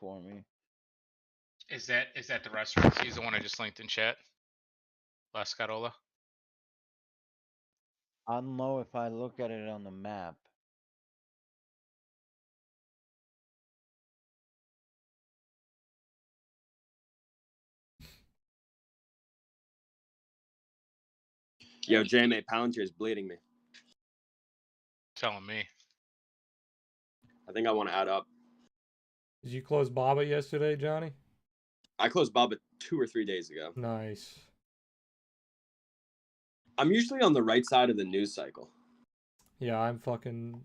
for me. Is that the restaurant? He's the one I just linked in chat. La Scarola. I don't know if I look at it on the map. Yo, JMA Palantir is bleeding me. Telling me. I think I want to add up. Did you close Baba yesterday, Johnny? I closed Baba 2 or 3 days ago. Nice. I'm usually on the right side of the news cycle. Yeah, I'm fucking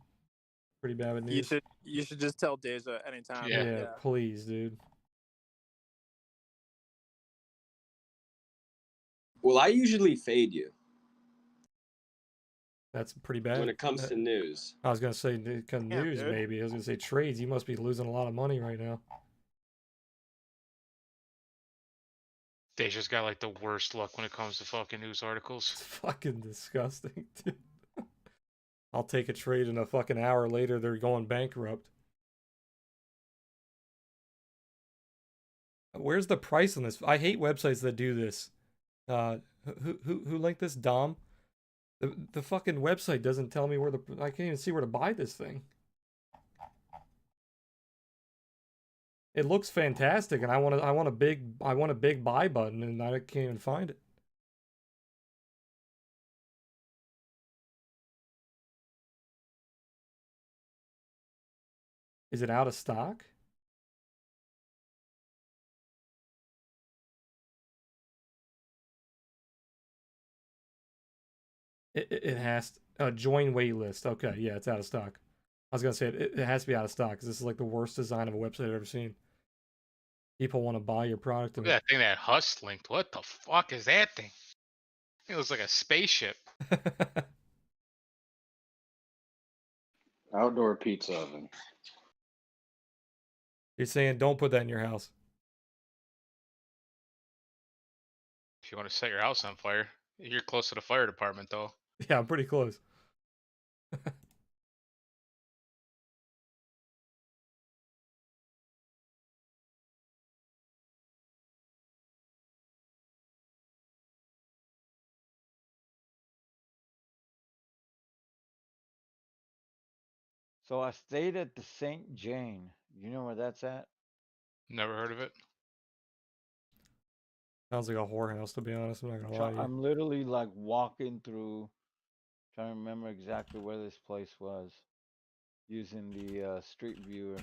pretty bad with news. You should just tell Deja anytime. Yeah, please, dude. Well, I usually fade you. That's pretty bad. When it comes to news. I was going to say news, dude. maybe. I was going to say trades. You must be losing a lot of money right now. Deja's got like the worst luck when it comes to fucking news articles. It's fucking disgusting, dude. I'll take a trade and a fucking hour later they're going bankrupt. Where's the price on this? I hate websites that do this. Who linked this? Dom? The fucking website doesn't tell me where I can't even see where to buy this thing. It looks fantastic, and I want a big buy button, and I can't even find it. Is it out of stock? It has join waitlist. Okay, yeah, it's out of stock. I was gonna say it has to be out of stock because this is like the worst design of a website I've ever seen. People want to buy your product. Look at that thing that Huss linked. What the fuck is that thing? It looks like a spaceship. Outdoor pizza oven. You're saying don't put that in your house. If you want to set your house on fire, you're close to the fire department, though. Yeah, I'm pretty close. So I stayed at the St. Jane. You know where that's at? Never heard of it. Sounds like a whorehouse, to be honest. I'm not gonna lie to you. I'm literally like walking through, trying to remember exactly where this place was, using the street viewer.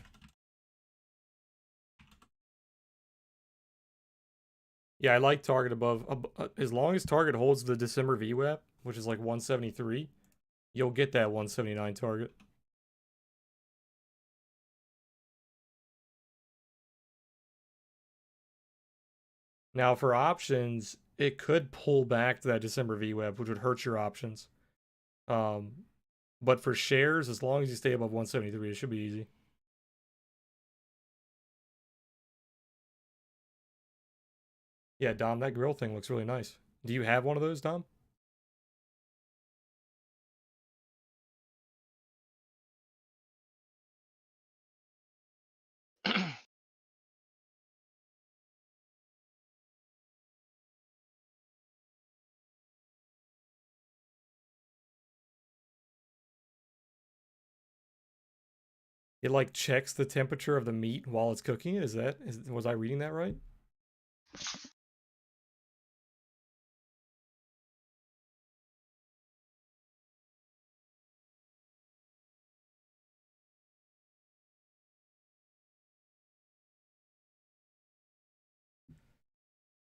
Yeah, I like Target above. As long as Target holds the December VWAP, which is like 173, you'll get that 179 target. Now, for options, it could pull back to that December VWAP, which would hurt your options. But for shares, as long as you stay above 173, it should be easy. Yeah, Dom, that grill thing looks really nice. Do you have one of those, Dom? It like checks the temperature of the meat while it's cooking it. Was I reading that right?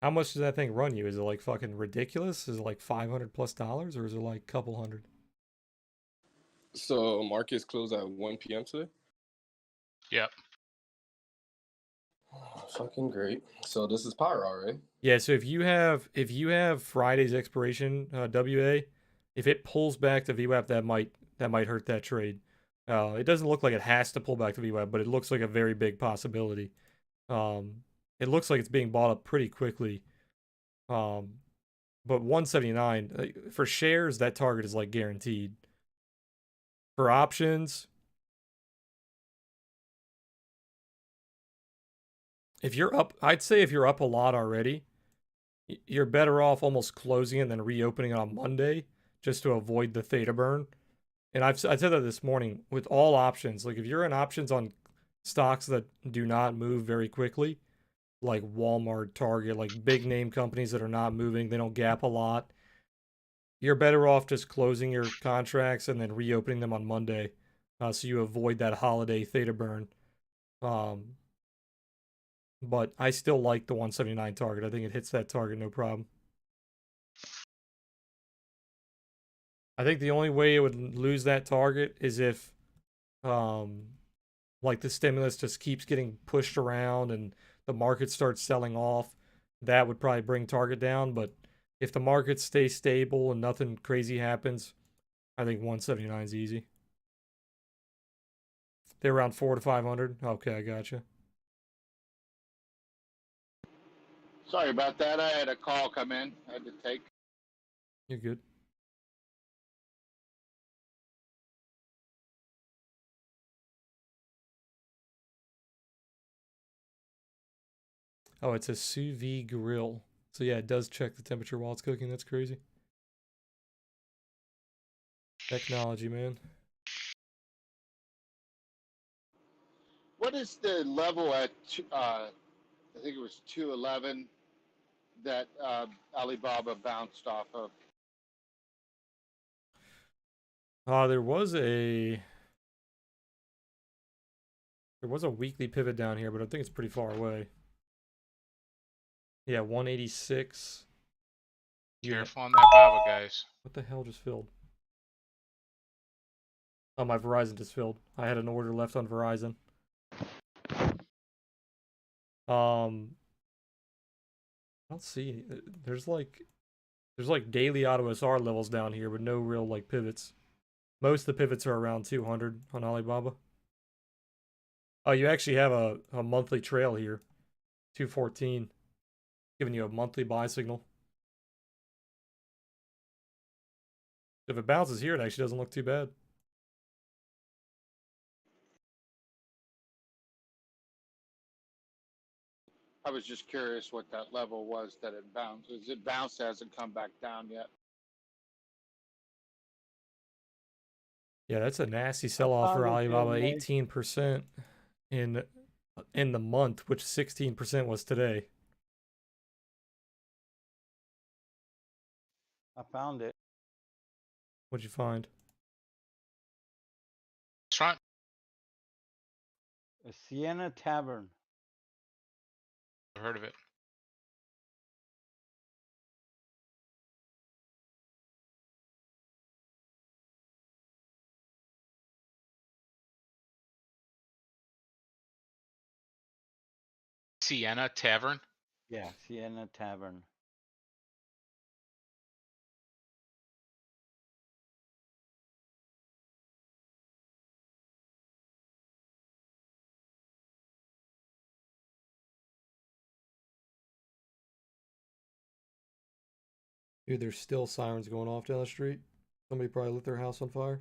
How much does that thing run you? Is it like fucking ridiculous? Is it like $500+, or is it like a couple hundred? So markets closed at 1 p.m. today? Yep. Oh, fucking great. So this is power hour, right? Yeah, so if you have Friday's expiration WA, if it pulls back to VWAP, that might hurt that trade. It doesn't look like it has to pull back to VWAP, but it looks like a very big possibility. It looks like it's being bought up pretty quickly. But 179 for shares, that target is like guaranteed. For options, if you're up, I'd say if you're up a lot already, you're better off almost closing it and then reopening it on Monday just to avoid the theta burn. And I said that this morning with all options. Like if you're in options on stocks that do not move very quickly, like Walmart, Target, like big name companies that are not moving, they don't gap a lot, you're better off just closing your contracts and then reopening them on Monday, so you avoid that holiday theta burn. But I still like the 179 target. I think it hits that target no problem. I think the only way it would lose that target is if like the stimulus just keeps getting pushed around and the market starts selling off. That would probably bring target down, but if the market stays stable and nothing crazy happens, I think 179 is easy. They're around 400 to 500. Okay, I gotcha. Sorry about that. I had a call come in. I had to take. You're good. Oh, it's a sous vide grill. So yeah, it does check the temperature while it's cooking. That's crazy. Technology, man. What is the level at? I think it was 211 that Alibaba bounced off of. There was a weekly pivot down here, but I think it's pretty far away. Yeah, 186. Careful on that Baba, guys. What the hell just filled? Oh, my Verizon just filled. I had an order left on Verizon. I don't see. There's like daily auto SR levels down here, but no real like pivots. Most of the pivots are around 200 on Alibaba. Oh, you actually have a monthly trail here, 214, giving you a monthly buy signal. If it bounces here, it actually doesn't look too bad. I was just curious what that level was that it bounced. Is it bounced? Hasn't come back down yet. Yeah, that's a nasty sell-off for Alibaba. 18% in the month, which 16% was today. I found it. What'd you find? Restaurant? A Sienna Tavern. I've heard of it. Sienna Tavern? Yeah, Sienna Tavern. Dude, there's still sirens going off down the street. Somebody probably lit their house on fire.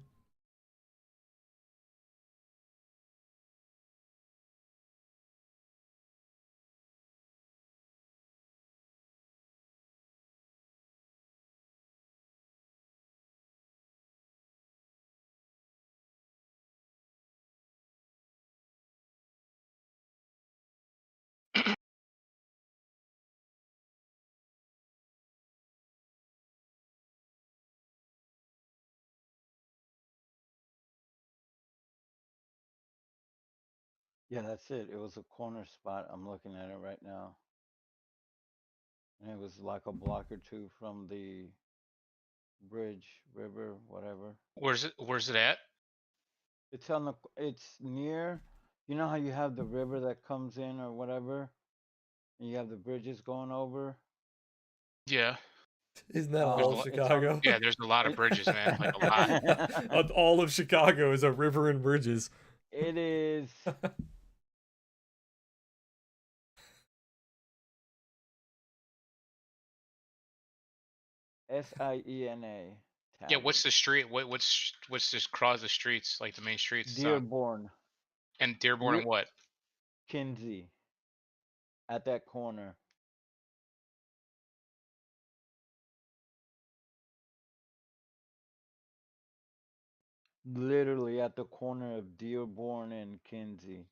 Yeah, that's it. It was a corner spot. I'm looking at it right now. And it was like a block or two from the bridge, river, whatever. Where's it at? It's near, you know how you have the river that comes in or whatever? And you have the bridges going over? Yeah. Isn't that Oh, all of it's Chicago? Yeah, there's a lot of bridges, man. Like a lot. All of Chicago is a river and bridges. It is. Siena. Yeah, what's the street? What's this cross the streets, like the main streets? Dearborn. And Dearborn and what? Kinsey. at that corner. Literally at the corner of Dearborn and Kinsey.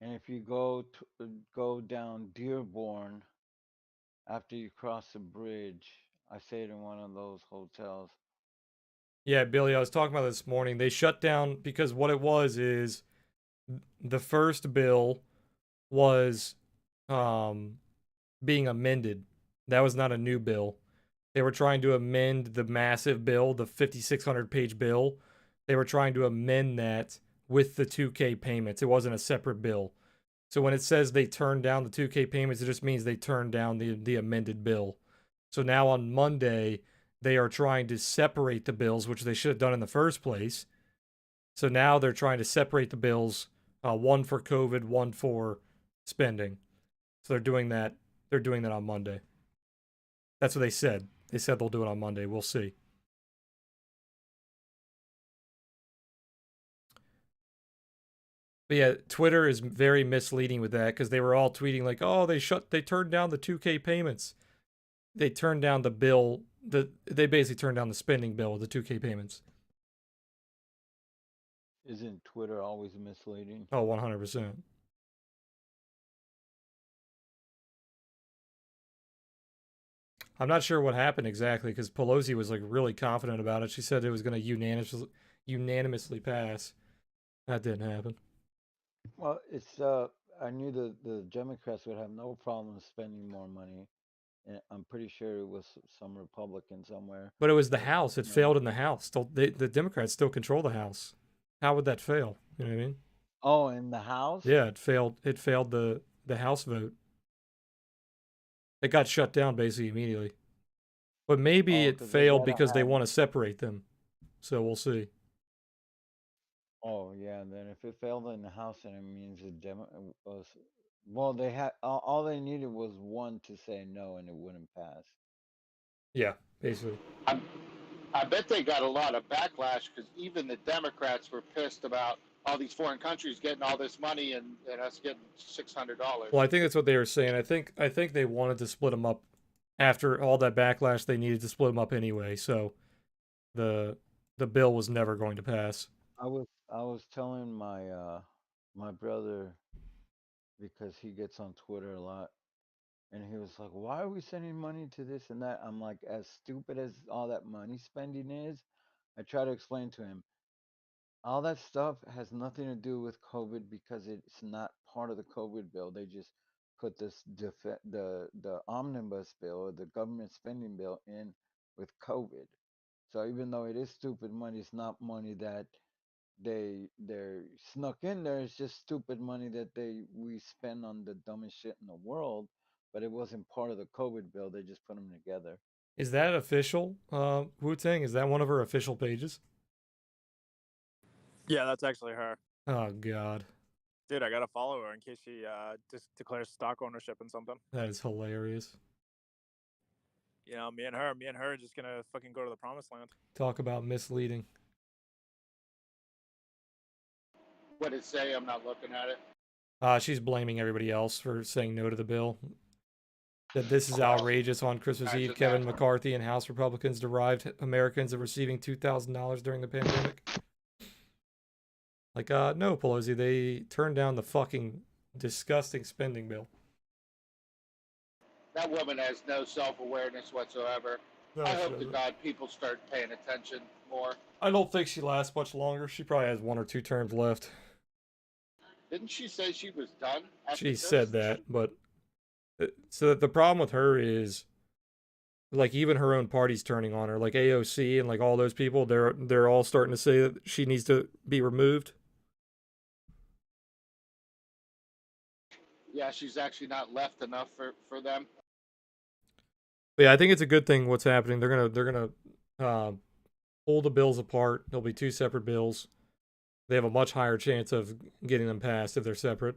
And if you go down Dearborn after you cross the bridge, I stayed in one of those hotels. Yeah, Billy, I was talking about this morning. They shut down because what it was is the first bill was being amended. That was not a new bill. They were trying to amend the massive bill, the 5,600 page bill. They were trying to amend that with the 2K payments. It wasn't a separate bill. So when it says they turned down the 2K payments, it just means they turned down the amended bill. So now on Monday, they are trying to separate the bills, which they should have done in the first place. So now they're trying to separate the bills, one for COVID, one for spending. So they're doing that. They're doing that on Monday. That's what they said. They said they'll do it on Monday. We'll see. But yeah, Twitter is very misleading with that because they were all tweeting like, "Oh, they turned down the 2K payments." They turned down the bill. They basically turned down the spending bill with the 2K payments. Isn't Twitter always misleading? Oh, 100%. I'm not sure what happened exactly because Pelosi was like really confident about it. She said it was going to unanimously pass. That didn't happen. Well, it's I knew the Democrats would have no problem spending more money, and I'm pretty sure it was some Republican somewhere. But it was the House. It failed in the House. The Democrats still control the House. How would that fail? You know what I mean? Oh, in the House? Yeah, it failed. It failed the House vote. It got shut down basically immediately. But maybe Oh, it 'cause they failed gotta because they have. want to separate them. So we'll see. Oh yeah, and then if it failed in the House, then it means the was. Well, they had all they needed was one to say no, and it wouldn't pass. Yeah, basically. I bet they got a lot of backlash because even the Democrats were pissed about all these foreign countries getting all this money and us getting $600. Well, I think that's what they were saying. I think they wanted to split them up after all that backlash. They needed to split them up anyway. So the bill was never going to pass. I was telling my brother because he gets on Twitter a lot, and he was like, "Why are we sending money to this and that?" I'm like, as stupid as all that money spending is, I try to explain to him all that stuff has nothing to do with COVID because it's not part of the COVID bill. They just put this the omnibus bill or the government spending bill in with COVID. So even though it is stupid money, it's not money that they're snuck in there. It's just stupid money that we spend on the dumbest shit in the world. But it wasn't part of the COVID bill. They just put them together. Is that official? Wu-Tang, is that one of her official pages? Yeah, that's actually her. Oh God, Dude, I gotta follow her in case she just declares stock ownership in something. that is hilarious. You know, me and her are just gonna fucking go to the promised land. Talk about misleading. What did it say? I'm not looking at it. She's blaming everybody else for saying no to the bill. That this is outrageous. On Christmas Eve, Kevin McCarthy and House Republicans derived Americans of receiving $2,000 during the pandemic. Like, no, Pelosi, they turned down the fucking disgusting spending bill. That woman has no self-awareness whatsoever. No, I hope to God people start paying attention more. I don't think she lasts much longer. She probably has 1 or 2 terms left. Didn't she say she was done? She said that, but so the problem with her is, like, even her own party's turning on her, like AOC and like all those people. They're all starting to say that she needs to be removed. Yeah, she's actually not left enough for them. But yeah, I think it's a good thing what's happening. They're gonna pull the bills apart. There'll be 2 separate bills. They have a much higher chance of getting them passed if they're separate.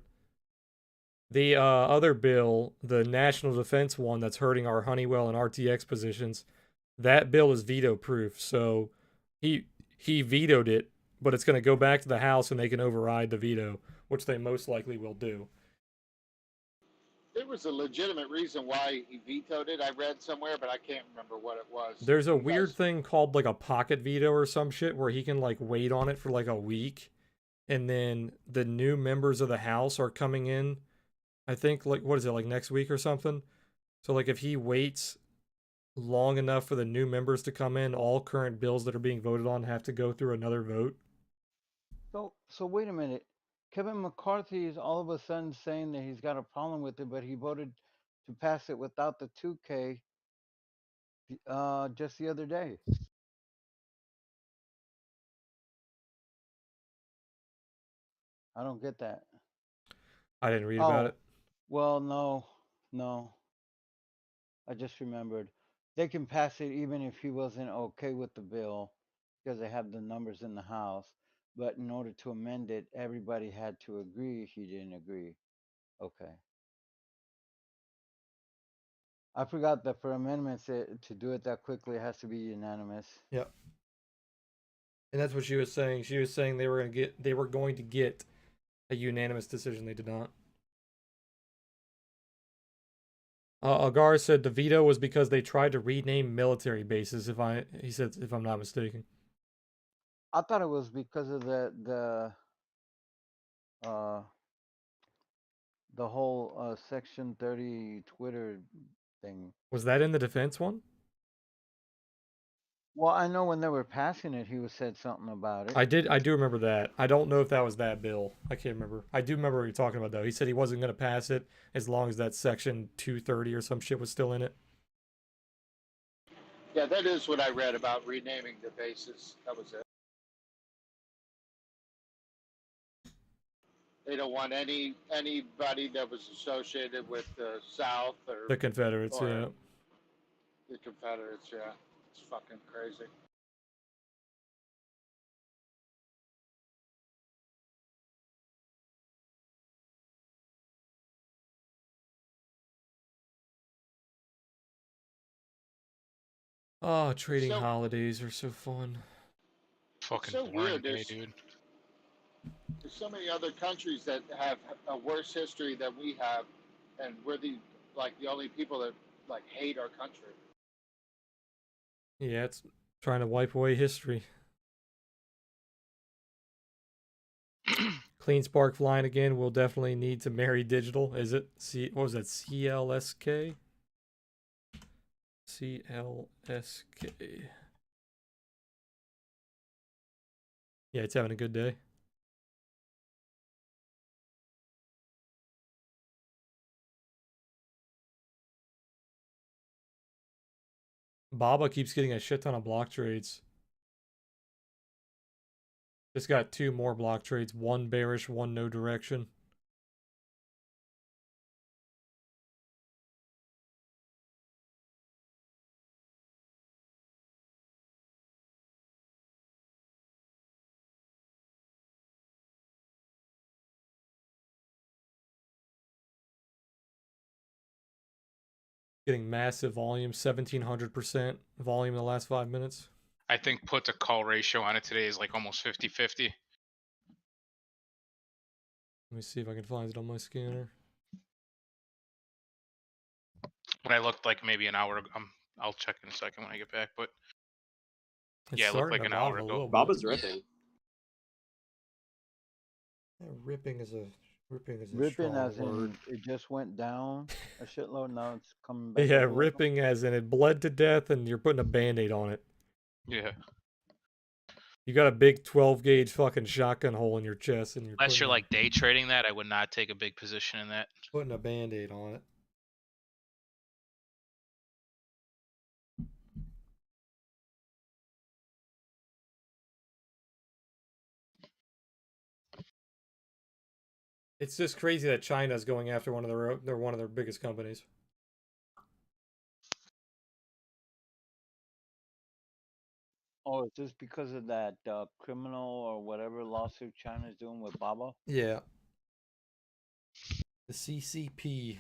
The other bill, the national defense one that's hurting our Honeywell and RTX positions, that bill is veto-proof. So he vetoed it, but it's going to go back to the House and they can override the veto, which they most likely will do. There was a legitimate reason why he vetoed it. I read somewhere, but I can't remember what it was. There's a You weird guys- thing called like a pocket veto or some shit where he can like wait on it for like a week, and then the new members of the House are coming in. I think like what is it, like next week or something? So like if he waits long enough for the new members to come in, all current bills that are being voted on have to go through another vote. So wait a minute. Kevin McCarthy is all of a sudden saying that he's got a problem with it, but he voted to pass it without the 2K just the other day. I don't get that. I didn't read about Oh, it. well, no. I just remembered. They can pass it even if he wasn't okay with the bill because they have the numbers in the House. But in order to amend it, everybody had to agree. He didn't agree. Okay. I forgot that for amendments, to do it that quickly, it has to be unanimous. Yep. And that's what she was saying. She was saying they were going to get a unanimous decision. They did not. Agar said the veto was because they tried to rename military bases. He said, if I'm not mistaken. I thought it was because of uh the whole Section 30 Twitter thing. Was that in the defense one? Well, I know when they were passing it, he said something about it. I do remember that. I don't know if that was that bill. I can't remember. I do remember what you're talking about though. He said he wasn't going to pass it as long as that section 230 or some shit was still in it. Yeah, that is what I read about renaming the bases. That was it. They don't want anybody that was associated with the South or The Confederates, or yeah. the Confederates. Yeah, it's fucking crazy. Oh, trading So- holidays are so fun. Fucking so boring weird. day, dude. There's so many other countries that have a worse history than we have, and we're the only people that like hate our country. Yeah, it's trying to wipe away history. Clean Spark flying again. We'll definitely need to marry digital. Is it what was that? CLSK? CLSK. Yeah, it's having a good day. Baba keeps getting a shit ton of block trades. Just got 2 more block trades. 1 bearish, 1 no direction. Getting massive volume, 1700% volume in the last 5 minutes. I think put to call ratio on it today is like almost 50-50. Let me see if I can find it on my scanner. When I looked like maybe an hour ago, I'll check in a second when I get back. But It's yeah, it looked starting like to an hour wobble a ago. little bit. Baba's ripping. Yeah, ripping is a Ripping strong as word. in it just went down a shitload. Now it's coming back. Yeah, up a little. ripping as in it bled to death and you're putting a band-aid on it. Yeah. You got a big 12 gauge fucking shotgun hole in your chest and Unless you're like day trading that, I would not take a big position in that. putting a band-aid on it. It's just crazy that China's going after one of their biggest companies. Oh, is this because of that criminal or whatever lawsuit China's doing with Baba? Yeah. The CCP.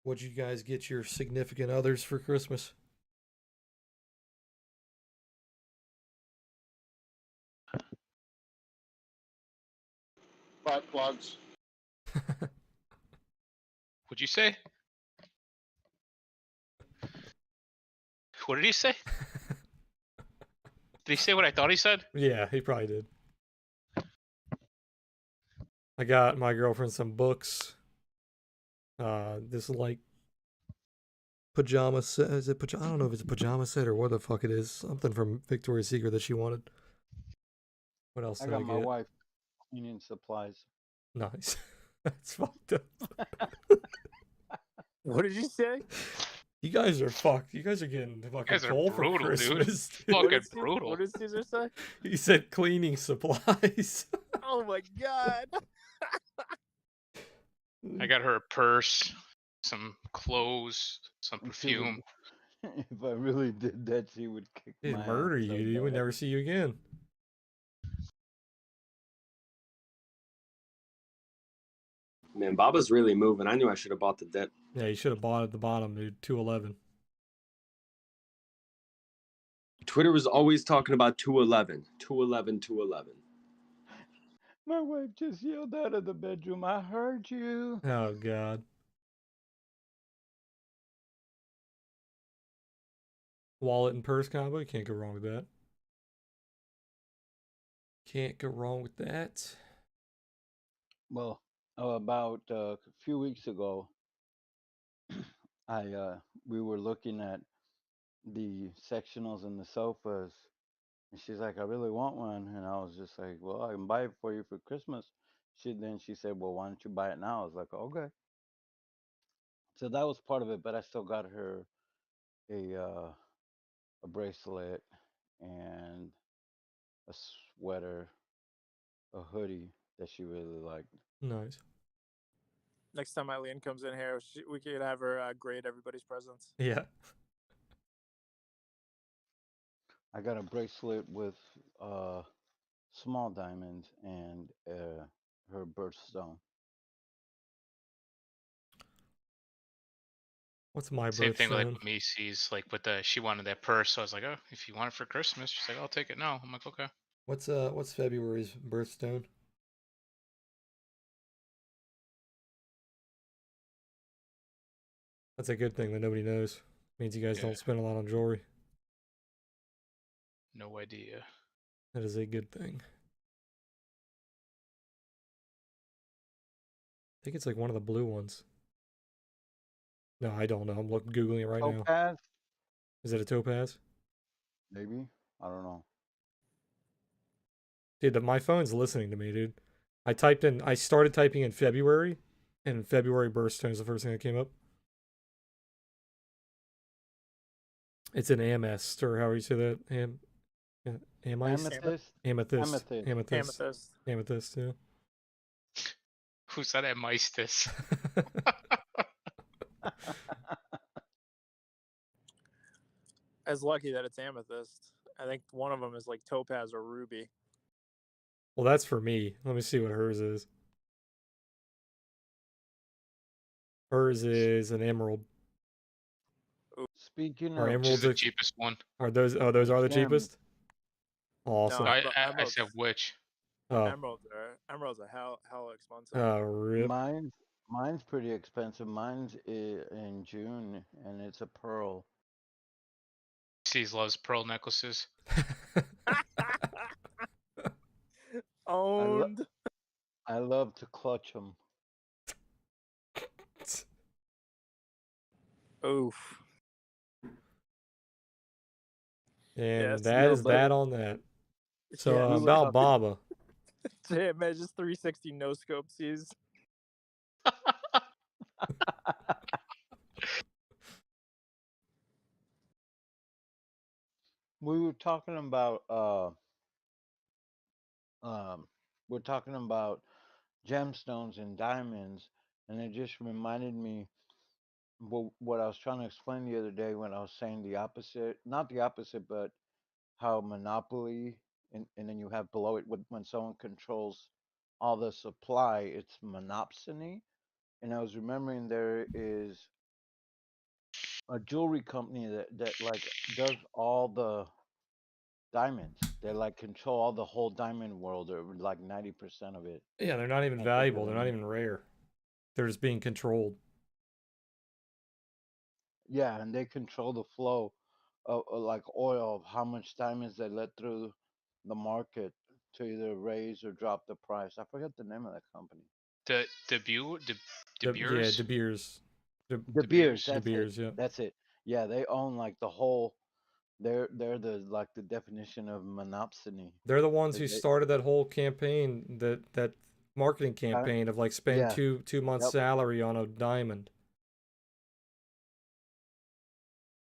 What'd you guys get your significant others for Christmas? Butt plugs. What'd you say? What did he say? Did he say what I thought he said? Yeah, he probably did. I got my girlfriend some books. This like pajama set. Is it I don't know if it's a pajama set or what the fuck it is. Something from Victoria's Secret that she wanted. What else I did got I my get? wife cleaning supplies. Nice. That's fucked up. What did you say? You guys are fucked. You guys are getting fucking guys are coal for brutal, dude. Christmas. What Fucking did, brutal. what did Caesar say? He said cleaning supplies. Oh my god. I got her a purse, some clothes, some And she would, perfume. if I really did that, she would kick He'd my murder ass you. so He would bad. never see you again. Man, Baba's really moving. I knew I should have bought the dip. Yeah, you should have bought at the bottom, dude. 211. Twitter was always talking about 211, 211, 211. My wife just yelled out of the bedroom, "I heard you." Oh god. Wallet and purse combo. You can't go wrong with that. Can't go wrong with that. Well, about a few weeks ago, we were looking at the sectionals and the sofas, and she's like, "I really want one," and I was just like, "Well, I can buy it for you for Christmas." She said, "Well, why don't you buy it now?" I was like, "Okay." So that was part of it, but I still got her a a bracelet and a sweater, a hoodie that she really liked. Nice. Next time Eileen comes in here, we could have her grade everybody's presents. Yeah. I got a bracelet with small diamonds and her birthstone. What's my Same thing like birthstone? with Macy's, like with the she wanted that purse, so I was like, oh, if you want it for Christmas, she's like, I'll take it now. I'm like, okay. What's February's birthstone? That's a good thing that nobody knows. Means you guys Yeah. don't spend a lot on jewelry. No idea. That is a good thing. I think it's like one of the blue ones. No, I don't know. I'm googling it right now. Topaz, Is it a topaz? maybe. I don't know. Dude, my phone's listening to me, dude. I started typing in February, and February birthstone is the first thing that came up. It's an amethyst, or how you say that? Amethyst. Amethyst. Amethyst. Amethyst, yeah. Who said that Meistis? It's lucky that it's amethyst. I think one of them is like topaz or ruby. Well, that's for me. Let me see what hers is. Hers is an emerald. Speaking Are of Which is emeralds the cheapest one. are those are the gems, cheapest? Awesome. No, I emeralds. said which. Oh, Emeralds are hella expensive. rip. mine's pretty expensive. Mine's in June, and it's a pearl. Macy's loves pearl necklaces. Owned. I love to clutch them. Oof. And Yes. that No, is but that on that. So Yeah, we were about talking- Baba. Damn, man, just 360 no scope sees. we were talking about we're talking about gemstones and diamonds, and it just reminded me what I was trying to explain the other day when I was saying the opposite, not the opposite, but how monopoly, and then you have below it when someone controls all the supply, it's monopsony. And I was remembering there is a jewelry company that like does all the diamonds. They like control all the whole diamond world, or like 90% of it. Yeah, they're not even Can't think of valuable. the They're not name. even rare. They're just being controlled. Yeah, and they control the flow of like oil, of how much diamonds they let through the market to either raise or drop the price. I forget the name of that company. De Yeah, Beers. De Beers. De De Beers, Beers. De that's it. Beers, yeah. That's it. Yeah, they own like the whole. They're the like the definition of monopsony. They're the ones 'Cause who they, started that whole campaign, that marketing di- campaign of like spend yeah, two months yep, salary on a diamond.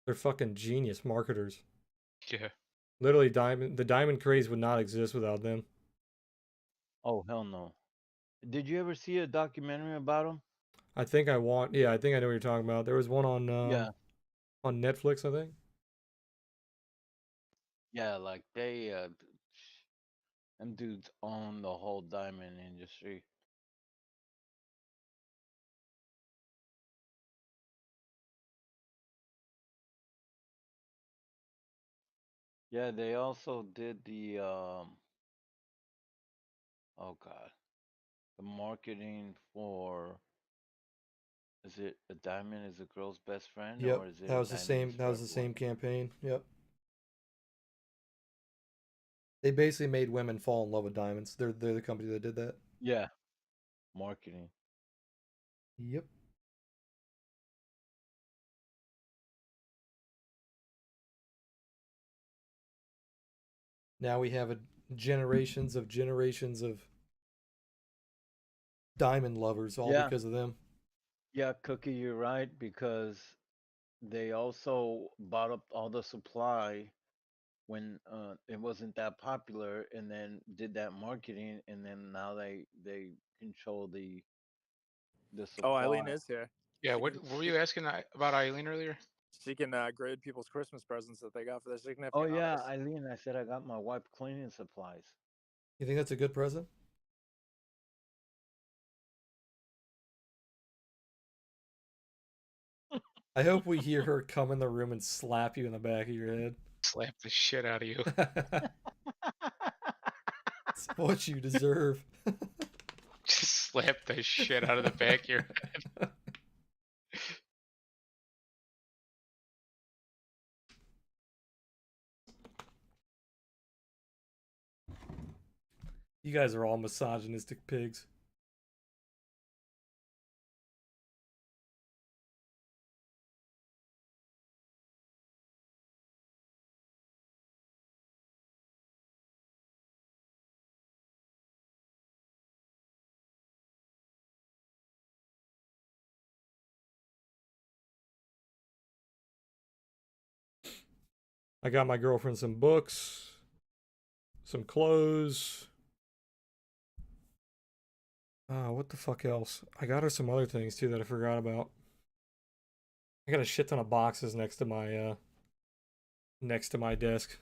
They're fucking genius marketers. Yeah. Literally, the diamond craze would not exist without them. oh hell no. Did you ever see a documentary about them? Yeah, I think I know what you're talking about. There was one Yeah, on Netflix, I think. yeah, like they them dudes own the whole diamond industry. Yeah, they also did the oh god, the marketing for, is it a diamond is a girl's best friend, Yep, or is it a diamond is that for was the everyone? same campaign. Yep. They basically made women fall in love with diamonds. They're the company that did that. Yeah, marketing. Yep. Now we have generations of diamond lovers all Yeah, because of them. yeah, Cookie, you're right, because they also bought up all the supply when it wasn't that popular, and then did that marketing, and then now they control the Oh, Eileen supply. is here. Yeah. She What can were you asking about Eileen earlier? she can grade people's Christmas presents that they got for their Oh significant yeah, others. Eileen, I said I got my wife cleaning supplies. You think that's a good present? I hope we hear her come in the room and slap you in the back of your head. Slap the shit out of you. It's what you deserve. Just slap the shit out of the back of your head. You guys are all misogynistic pigs. I got my girlfriend some books, some clothes. What the fuck else? I got her some other things too that I forgot about. I got a shit ton of boxes next to my desk.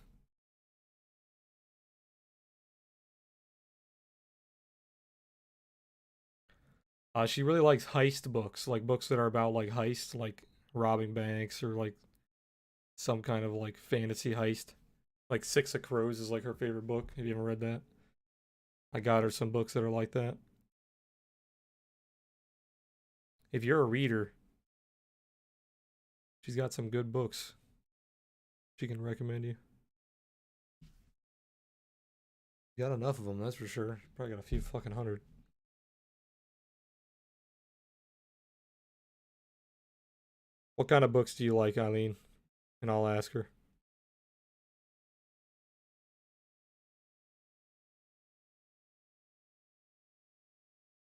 She really likes heist books, like books that are about like heist, like robbing banks or like some kind of like fantasy heist. Like Six of Crows is like her favorite book. Have you ever read that? I got her some books that are like that. If you're a reader, she's got some good books she can recommend you. You got enough of them, that's for sure. Probably got a few fucking hundred. What kind of books do you like, Eileen? And I'll ask her.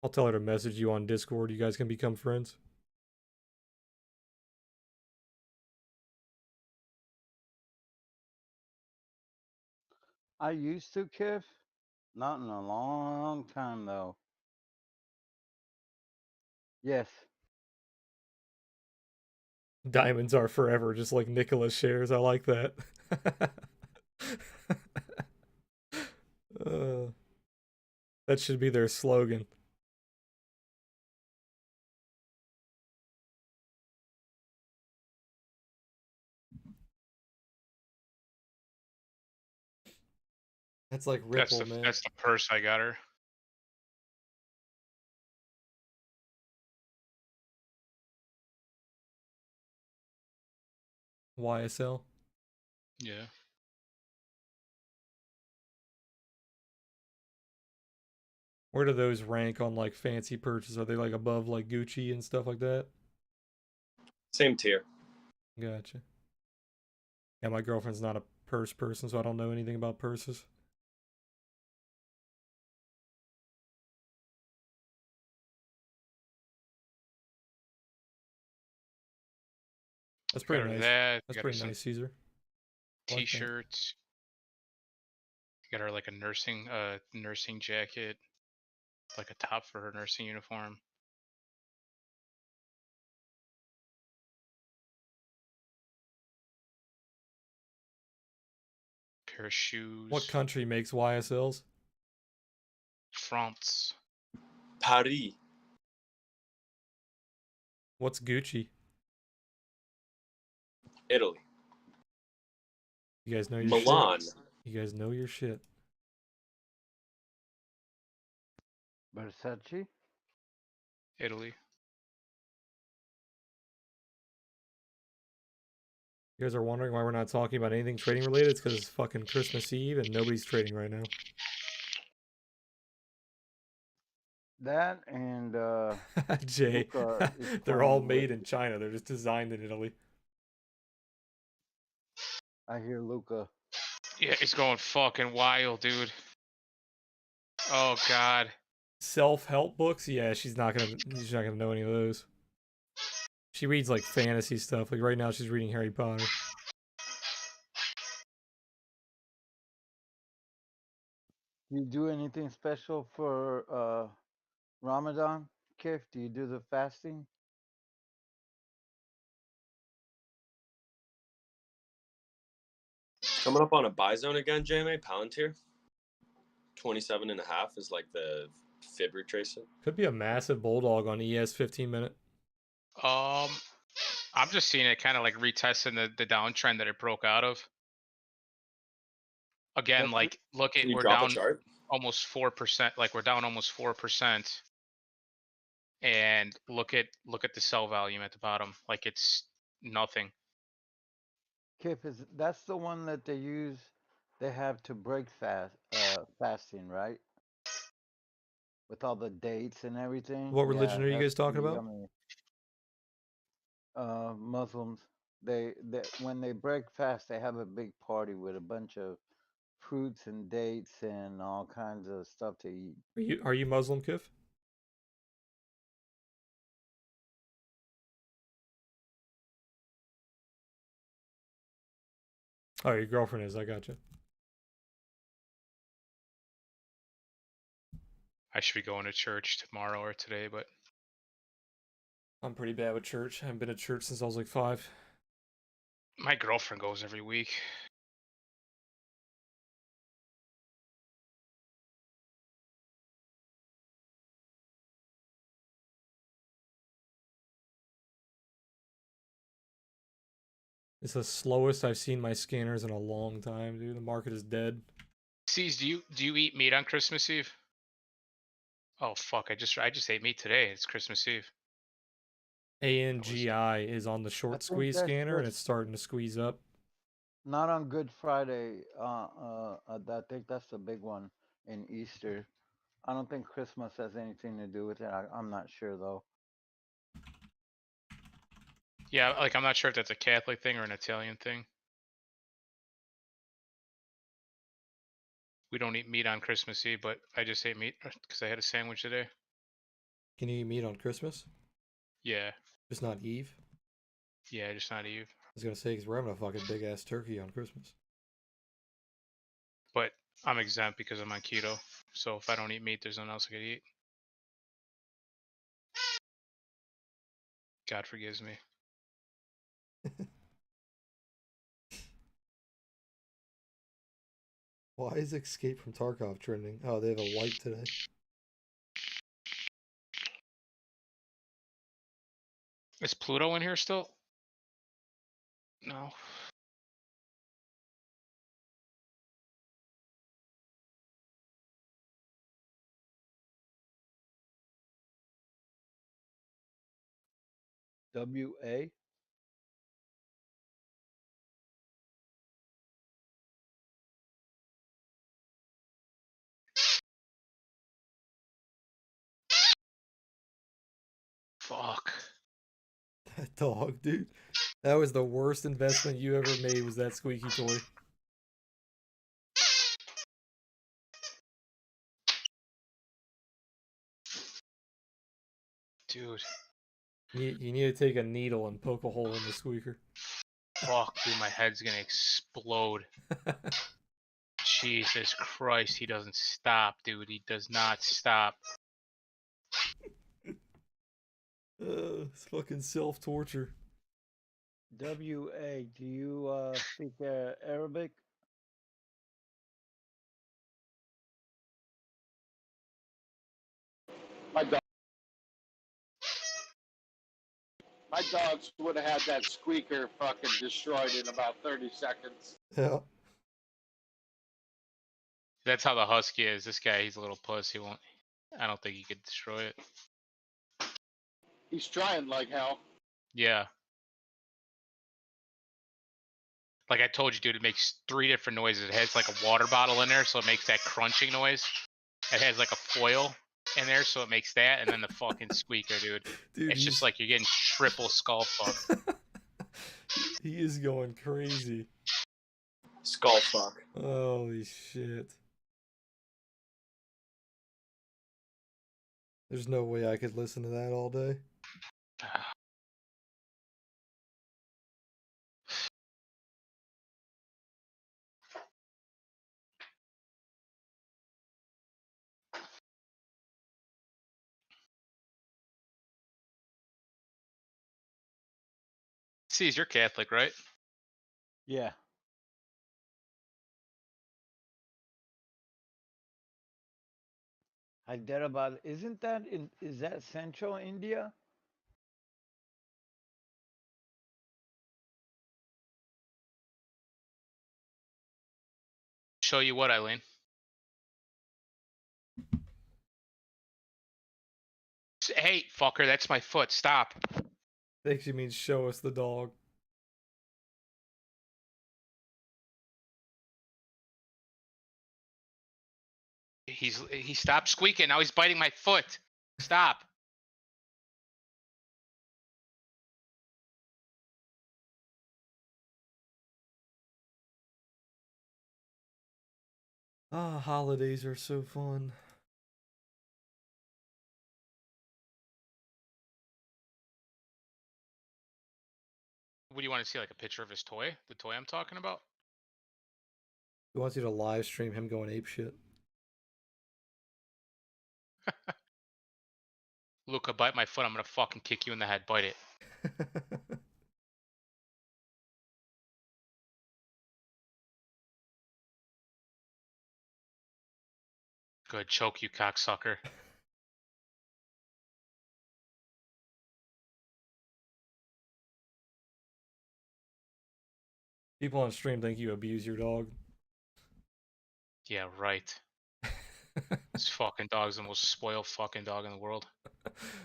I'll tell her to message you on Discord. You guys can become friends. I used to, Kiff. Not in a long time though. Yes. Diamonds are forever, just like Nicholas shares. I like that. uh, that should be their slogan. That's like That's Ripple, the man. that's the purse I got her. YSL. Yeah. Where do those rank on like fancy purchases? Are they like above like Gucci and stuff like that? Same tier. Gotcha. Yeah, my girlfriend's not a purse person, so I don't know anything about purses. That's Got pretty her nice. that. That's Got her pretty some nice, Caesar. I like that. t-shirts. Got her like a nursing jacket, like a top for her nursing uniform. Pair of shoes. What country makes YSLs? France. Paris. What's Gucci? Italy. You guys know your Milan. shit. You guys know your shit. Versace. Italy. You guys are wondering why we're not talking about anything trading related? It's because it's fucking Christmas Eve and nobody's trading right now. That and Jay, Luka is they're all playing made with. in China. They're just designed in Italy. I hear Luka. Yeah, he's going fucking wild, dude. Oh god. Self-help books? Yeah, she's not gonna know any of those. She reads like fantasy stuff. Like right now she's reading Harry Potter. Do you do anything special for Ramadan, Kif? Do you do the fasting? Coming up on a buy zone again, JMA. Palantir. 27.5 is like the fib retracement. Could be a massive bulldog on ES 15 minute. I'm just seeing it kind of like retesting the downtrend that it broke out of. Again, That's like look at Can you we're drop a down chart? almost 4%. Like we're down almost 4%. And look at the sell volume at the bottom. Like it's nothing. Kif, is that's the one that they use? They have to break fasting, right? With all the dates and everything. What religion Yeah, are you that's guys talking pretty about? yummy. Muslims. They when they break fast, they have a big party with a bunch of fruits and dates and all kinds of stuff to eat. Are you Muslim, Kif? Oh, your girlfriend is. I gotcha. I should be going to church tomorrow or today, but I'm pretty bad with church. I haven't been to church since I was like 5. my girlfriend goes every week. It's the slowest I've seen my scanners in a long time, dude. The market is dead. Sees, do you eat meat on Christmas Eve? Oh fuck! I just ate meat today. It's Christmas Eve. ANGI is on the I short think squeeze that's scanner and just it's starting to squeeze up. not on Good Friday. I think that's the big one in Easter. I don't think Christmas has anything to do with it. I'm not sure though. Yeah, like I'm not sure if that's a Catholic thing or an Italian thing. We don't eat meat on Christmas Eve, but I just ate meat because I had a sandwich today. Can you eat meat on Christmas? Yeah, Just not Eve? yeah, just not Eve. I was gonna say, because we're having a fucking big ass turkey on Christmas. But I'm exempt because I'm on keto. So if I don't eat meat, there's nothing else I could eat. God forgives me. Why is Escape from Tarkov trending? Oh, they have a light today. Is Pluto in here still? No. WA. Fuck. That dog, dude. That was the worst investment you ever made, was that squeaky toy. Dude. You need to take a needle and poke a hole in the squeaker. Fuck, dude, my head's gonna explode. Jesus Christ, he doesn't stop, dude. He does not stop. It's fucking self-torture. WA. Do you speak Arabic? My dogs would have had that squeaker fucking destroyed in about 30 seconds. Yeah. That's how the husky is. This guy, he's a little puss. He won't. I don't think he could destroy it. He's trying like hell. Yeah. Like I told you, dude, it makes 3 different noises. It has like a water bottle in there, so it makes that crunching noise. It has like a foil in there, so it makes that, and then the fucking squeaker, dude. Dude, It's just like you're getting triple skull fuck. He is going crazy. Skull fuck. Holy shit. There's no way I could listen to that all day. See, you're Catholic, right? Yeah. Hyderabad. Isn't that is that central India? Show you what, Eileen? Hey, fucker, that's my foot. Stop. Think she means show us the dog. He stopped squeaking. Now he's biting my foot. Stop. Ah, holidays are so fun. What do you want to see? Like a picture of his toy? The toy I'm talking about? He wants you to live stream him going apeshit. Luca, bite my foot. I'm gonna fucking kick you in the head. Bite it. Good. Choke, you cocksucker. People on stream think you abuse your dog. Yeah, right. This fucking dog's the most spoiled fucking dog in the world.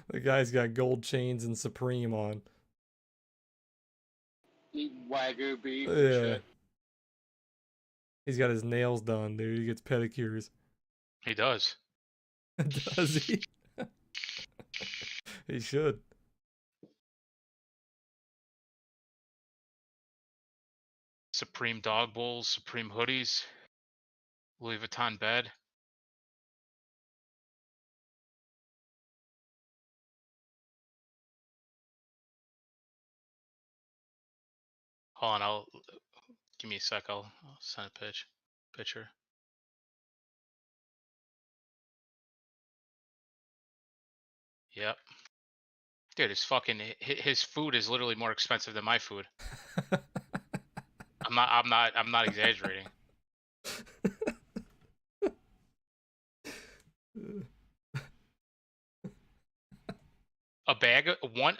The guy's got gold chains and Supreme on. Eating Wagyu beef and Yeah. shit. He's got his nails done, dude. He gets pedicures. He does. Does he? He should. Supreme dog bowls, Supreme hoodies, Louis Vuitton bed. Hold on, give me a sec. I'll send a picture. Yep. Dude, his food is literally more expensive than my food. I'm not exaggerating. A bag,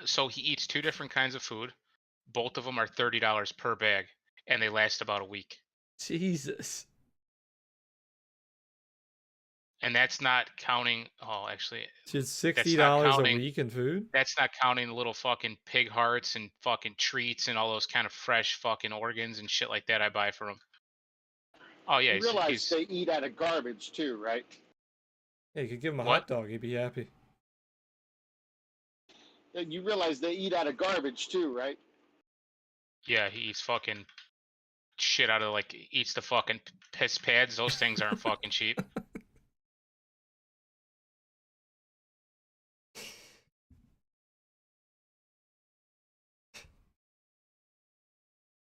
so he eats 2 different kinds of food. Both of them are $30 per bag, and they last about a week. Jesus. And that's not counting. Oh, actually, It's just that's $60 not a counting. week in food. That's not counting the little fucking pig hearts and fucking treats and all those kind of fresh fucking organs and shit like that I buy from him. Oh yeah, You realize he's they eat out of garbage too, right? Yeah, you could give him a What? hot dog. He'd be happy. And you realize they eat out of garbage too, right? Yeah, he eats fucking shit out of like eats the fucking piss pads. Those things aren't fucking cheap.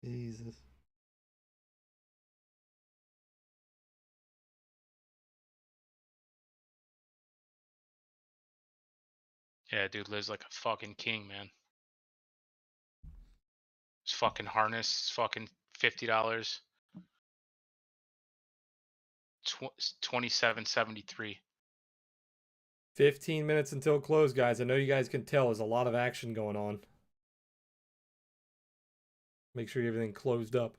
Jesus. Yeah, dude lives like a fucking king, man. His fucking harness is fucking $50. 27.73. 15 minutes until close, guys. I know you guys can tell there's a lot of action going on. Make sure everything closed up.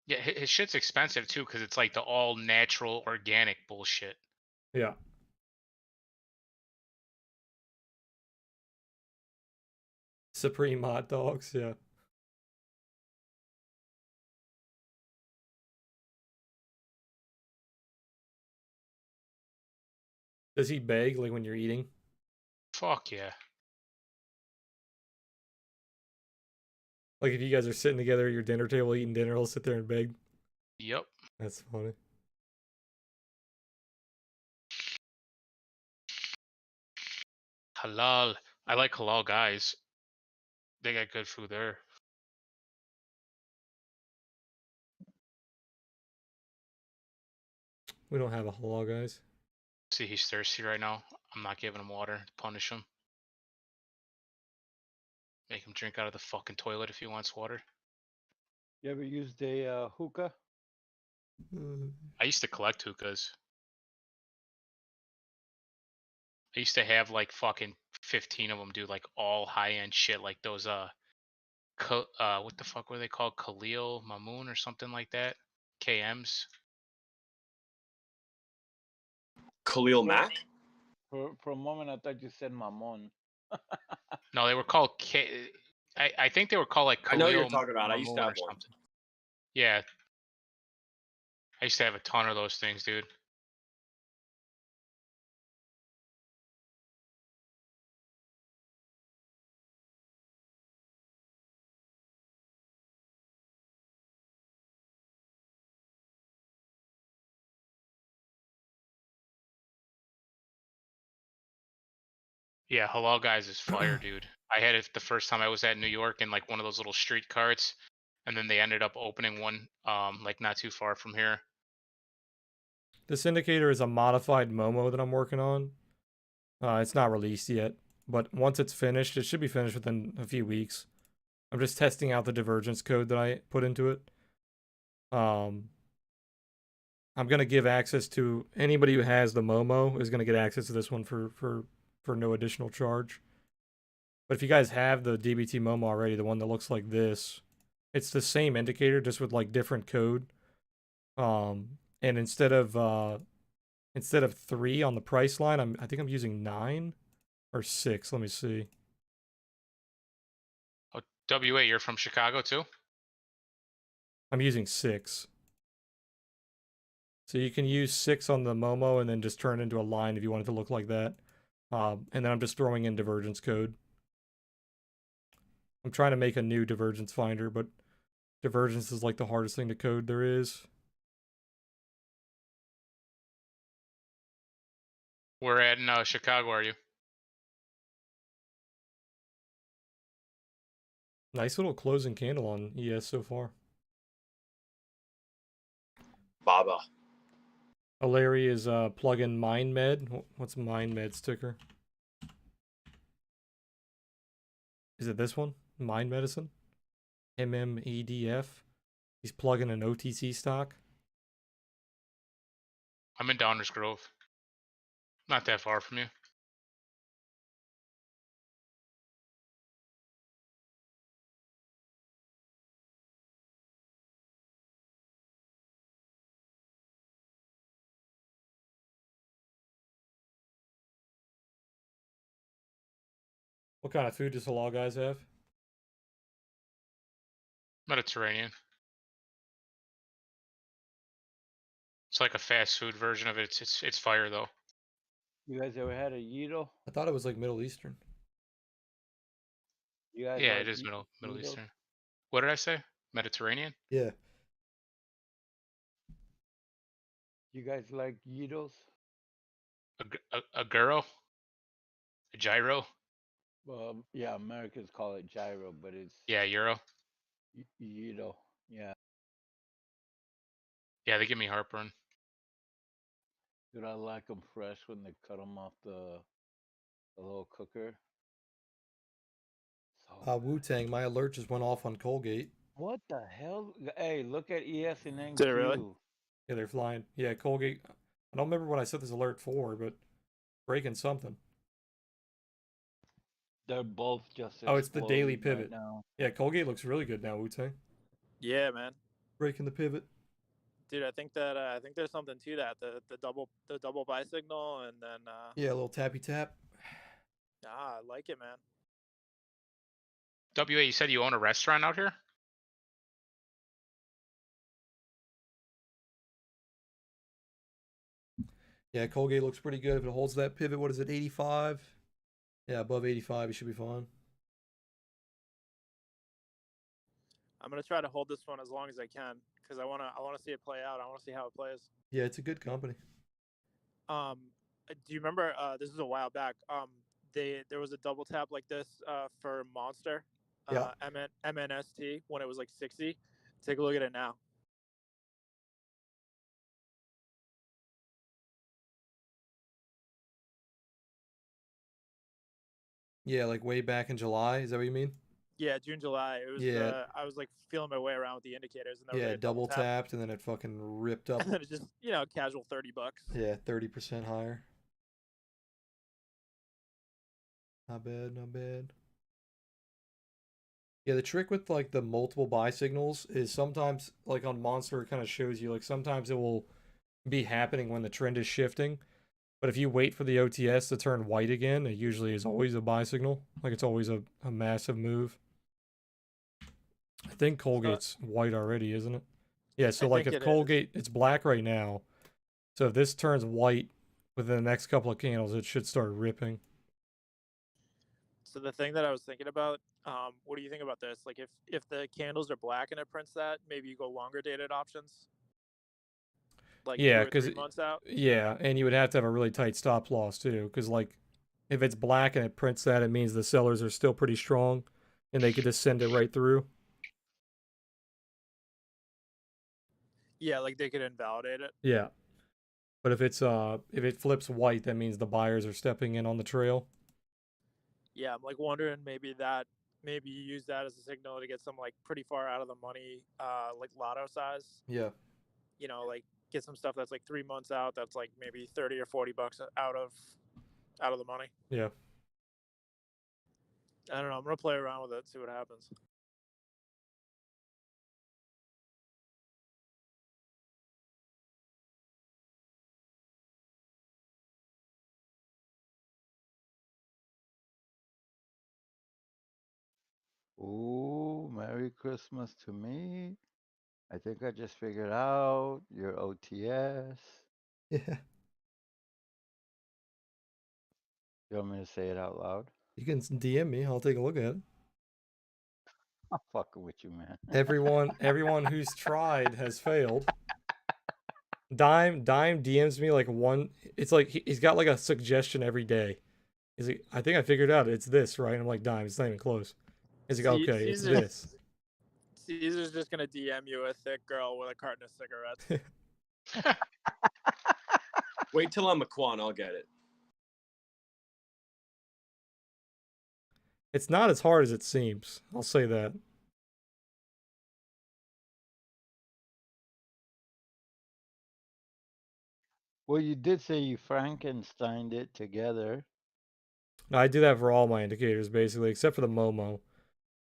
Yeah, his shit's expensive too because it's like the all natural organic bullshit. Yeah. Supreme hot dogs, yeah. Does he beg like when you're eating? Fuck yeah. Like if you guys are sitting together at your dinner table eating dinner, he'll sit there and beg. Yep. That's funny. Halal. I like halal guys. They got good food there. We don't have a halal, guys. See, he's thirsty right now. I'm not giving him water to punish him. Make him drink out of the fucking toilet if he wants water. You ever used a hookah? I used to collect hookahs. I used to have like fucking 15 of them, dude. Like all high end shit, like those what the fuck were they called? Khalil Mamoon or something like that. KMs. Khalil Mack? For a moment, I thought you said mamon. No, they were called I think they were called like I know Khalil you're talking about. I used Mamoon to or have one. something. Yeah. I used to have a ton of those things, dude. Yeah, halal guys is fire, dude. I had it the first time I was at New York in like one of those little street carts, and then they ended up opening one like not too far from here. This indicator is a modified Momo that I'm working on. It's not released yet, but once it's finished, it should be finished within a few weeks. I'm just testing out the divergence code that I put into it. I'm gonna give access to anybody who has the Momo is gonna get access to this one for no additional charge. But if you guys have the DBT Momo already, the one that looks like this, it's the same indicator just with like different code. And instead of 3 on the price line, I think I'm using 9 or 6. Let me see. Oh, WA, you're from Chicago too? I'm using 6. So you can use 6 on the Momo and then just turn it into a line if you want it to look like that. And then I'm just throwing in divergence code. I'm trying to make a new divergence finder, but divergence is like the hardest thing to code there is. Where at in Chicago are you? Nice little closing candle on ES so far. Baba. Larry is plugin MindMed. What's MindMed's ticker? Is it this one? Mind Medicine? MMEDF. He's plugging an OTC stock. I'm in Downers Grove. Not that far from you. What kind of food does halal guys have? Mediterranean. It's like a fast food version of it. It's fire though. You guys ever had a Yidel? I thought it was like Middle Eastern. You guys Yeah, like it is Middle Yidels? Eastern. What did I say? Mediterranean? Yeah. You guys like Yidels? A gyro? A gyro? Yeah, Americans call it gyro, but it's Yeah, euro. Yidel. Yeah, Yeah, they give me heartburn. dude, I like them fresh when they cut them off the little cooker. So Wu Tang, my alert just went off on Colgate. what the hell? Hey, look at ES and NQ. Did it really? Yeah, they're flying. Yeah, Colgate. I don't remember what I set this alert for, but breaking something. They're both just Oh, it's the daily exploding pivot. right now. Yeah, Colgate looks really good now, Wu Tang. Yeah, man. Breaking the pivot. Dude, I think there's something to that. The double buy signal, and then Yeah, a little tappy tap. I like it, man. WA, you said you own a restaurant out here? Yeah, Colgate looks pretty good. If it holds that pivot, what is it, 85? Yeah, above 85, it should be fine. I'm gonna try to hold this one as long as I can because I wanna see it play out. I wanna see how it plays. Yeah, it's a good company. Do you remember? This is a while back. There was a double tap like this for Monster, Yeah. MNST when it was like 60. Take a look at it now. Yeah, like way back in July. Is that what you mean? Yeah, June, July. It was. Yeah. I was like feeling my way around with the indicators, and Yeah, double tapped, and then it fucking ripped up. And then it just casual $30. Yeah, 30% higher. Not bad, not bad. Yeah, the trick with like the multiple buy signals is sometimes like on Monster it kind of shows you like sometimes it will be happening when the trend is shifting. But if you wait for the OTS to turn white again, it usually is always a buy signal. Like it's always a massive move. I think Colgate's white already, isn't it? Yeah, so like if Colgate, it's black right now. So if this turns white within the next couple of candles, it should start ripping. So the thing that I was thinking about, what do you think about this? Like if the candles are black and it prints that, maybe you go longer dated options. Like yeah, 2 or 3 months out. Yeah, and you would have to have a really tight stop loss too, because like if it's black and it prints that, it means the sellers are still pretty strong, and they could just send it right through. Yeah, like they could invalidate it. Yeah, but if it flips white, that means the buyers are stepping in on the trail. Yeah, I'm like wondering maybe you use that as a signal to get some like pretty far out of the money, like lotto size. Yeah. Like get some stuff that's like 3 months out. That's like maybe $30 or $40 out of the money. Yeah. I don't know. I'm gonna play around with it, see what happens. Ooh, Merry Christmas to me. I think I just figured out your OTS. Yeah. You want me to say it out loud? You can DM me. I'll take a look at it. I'm fucking with you, man. Everyone who's tried has failed. Dime DMs me like one. It's like he's got like a suggestion every day. Is he? I think I figured out it's this, right? I'm like, Dime, it's not even close. Is he okay? It's this. Caesar's just gonna DM you a thick girl with a carton of cigarettes. Wait till I'm a Quan, I'll get it. It's not as hard as it seems. I'll say that. Well, you did say you Frankensteined it together. I do that for all my indicators, basically, except for the Momo.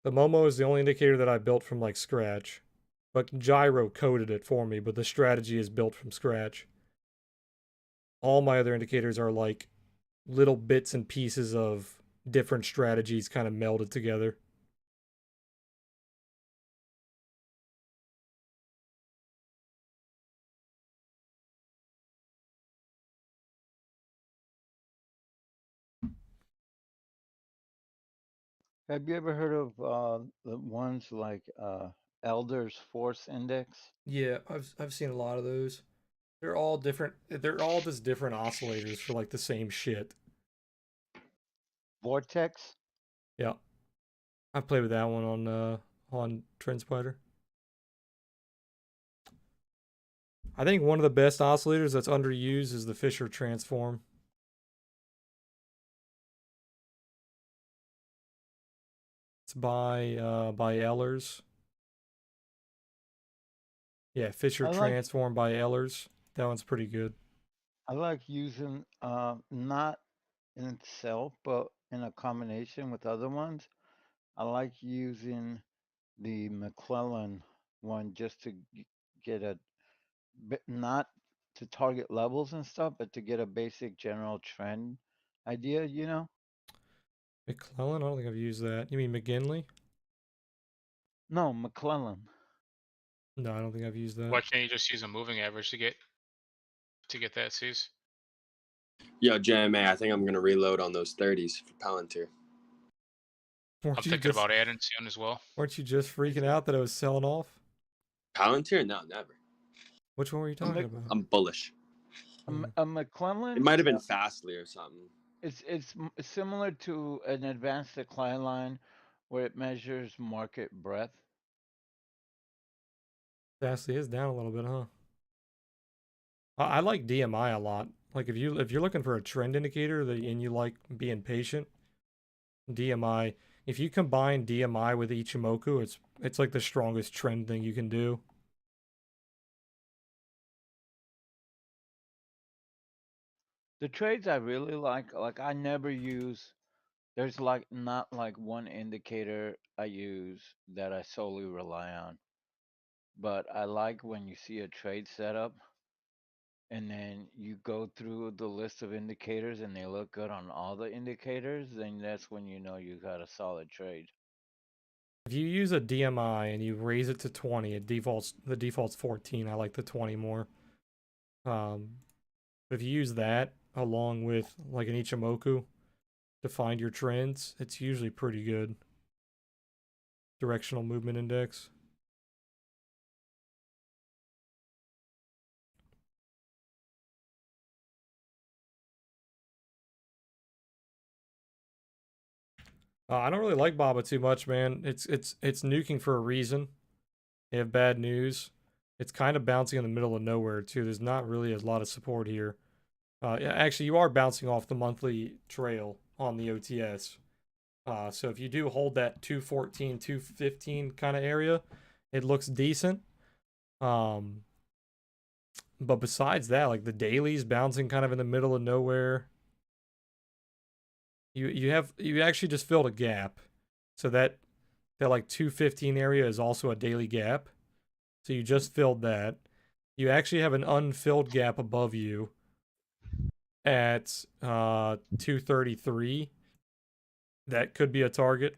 The Momo is the only indicator that I built from, like, scratch. But Gyro coded it for me, but the strategy is built from scratch. All my other indicators are, like, little bits and pieces of different strategies kind of melded together. Have you ever heard of the ones like Elder's Force Index? Yeah, I've seen a lot of those. They're all different. They're all just different oscillators for like the same shit. Vortex? Yeah, I played with that one on TrendSpider. I think one of the best oscillators that's underused is the Fisher transform. It's by Ehlers. Yeah, Fisher I like transform by Ehlers. That one's pretty good. I like using not in itself, but in a combination with other ones. I like using the McClellan one just to get a not to target levels and stuff, but to get a basic general trend idea, you know? McClellan, I don't think I've used that. You mean McGinley? No, McClellan. No, I don't think I've used that. Why can't you just use a moving average to get that, C's? Yo, JMA, I think I'm gonna reload on those 30s for Palantir. I'm thinking about adding soon as well. Weren't you just freaking out that I was selling off? Palantir? No, never. Which one were you talking about? I'm bullish. A McClellan. It might have been Fastly or something. It's similar to an advanced decline line where it measures market breadth. Fastly is down a little bit, huh? I like DMI a lot. Like if you're looking for a trend indicator and you like being patient, DMI. If you combine DMI with Ichimoku, it's like the strongest trend thing you can do. The trades I really like I never use. There's like not like one indicator I use that I solely rely on. But I like when you see a trade setup and then you go through the list of indicators and they look good on all the indicators, then that's when you know you got a solid trade. If you use a DMI and you raise it to 20, the default's 14. I like the 20 more. If you use that along with like an Ichimoku to find your trends, it's usually pretty good. Directional movement index. I don't really like Baba too much, man. It's nuking for a reason. They have bad news. It's kind of bouncing in the middle of nowhere too. There's not really a lot of support here. Yeah, actually, you are bouncing off the monthly trail on the OTS. So if you do hold that 214, 215 kind of area, it looks decent. But besides that, like the daily's bouncing kind of in the middle of nowhere. You actually just filled a gap. So that like 215 area is also a daily gap. So you just filled that. You actually have an unfilled gap above you at 233. That could be a target.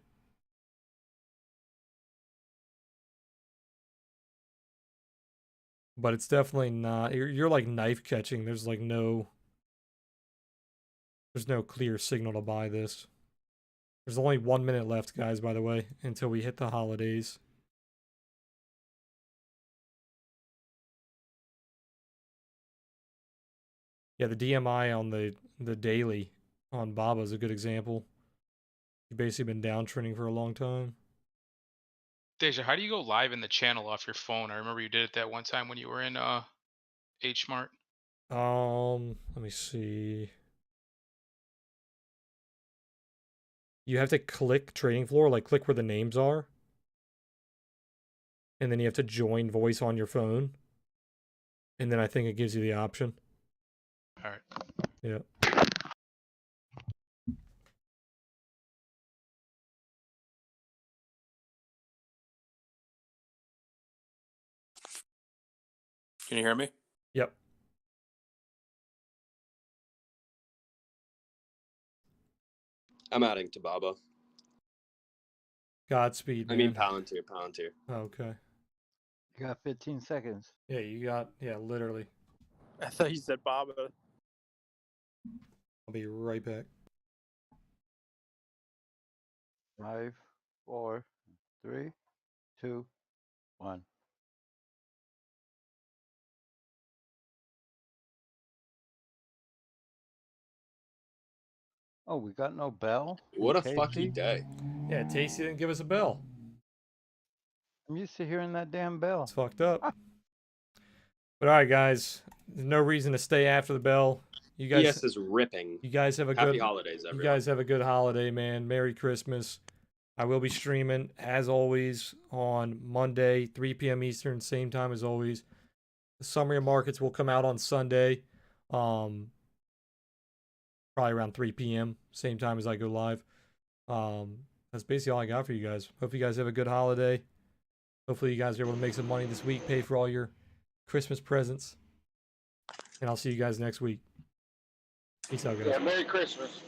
But it's definitely not. You're like knife catching. There's no clear signal to buy this. There's only 1 minute left, guys, by the way, until we hit the holidays. Yeah, the DMI on the daily on Baba is a good example. You've basically been downtrending for a long time. Deja, how do you go live in the channel off your phone? I remember you did it that one time when you were in H Smart. Let me see. You have to click trading floor, like click where the names are. And then you have to join voice on your phone. And then I think it gives you the option. All right. Yeah. Can you hear me? Yep. I'm adding to Baba. Godspeed, man. I mean Palantir. Okay. You got 15 seconds. Yeah, you got. Yeah, literally. I thought you said Baba. I'll be right back. 5, 4, 3, 2, 1. Oh, we got no bell? What a Casey? fucky day. Yeah, Tasty didn't give us a bell. I'm used to hearing that damn bell. It's fucked up. But all right, guys. There's no reason to stay after the bell. You guys. ES is ripping. You guys have a Happy good. holidays, You everyone. guys have a good holiday, man. Merry Christmas. I will be streaming as always on Monday, 3 p.m. Eastern, same time as always. The summary of markets will come out on Sunday, probably around 3 p.m. same time as I go live. That's basically all I got for you guys. Hope you guys have a good holiday. Hopefully you guys are able to make some money this week, pay for all your Christmas presents, and I'll see you guys next week. Peace out, guys. Yeah, Merry Christmas.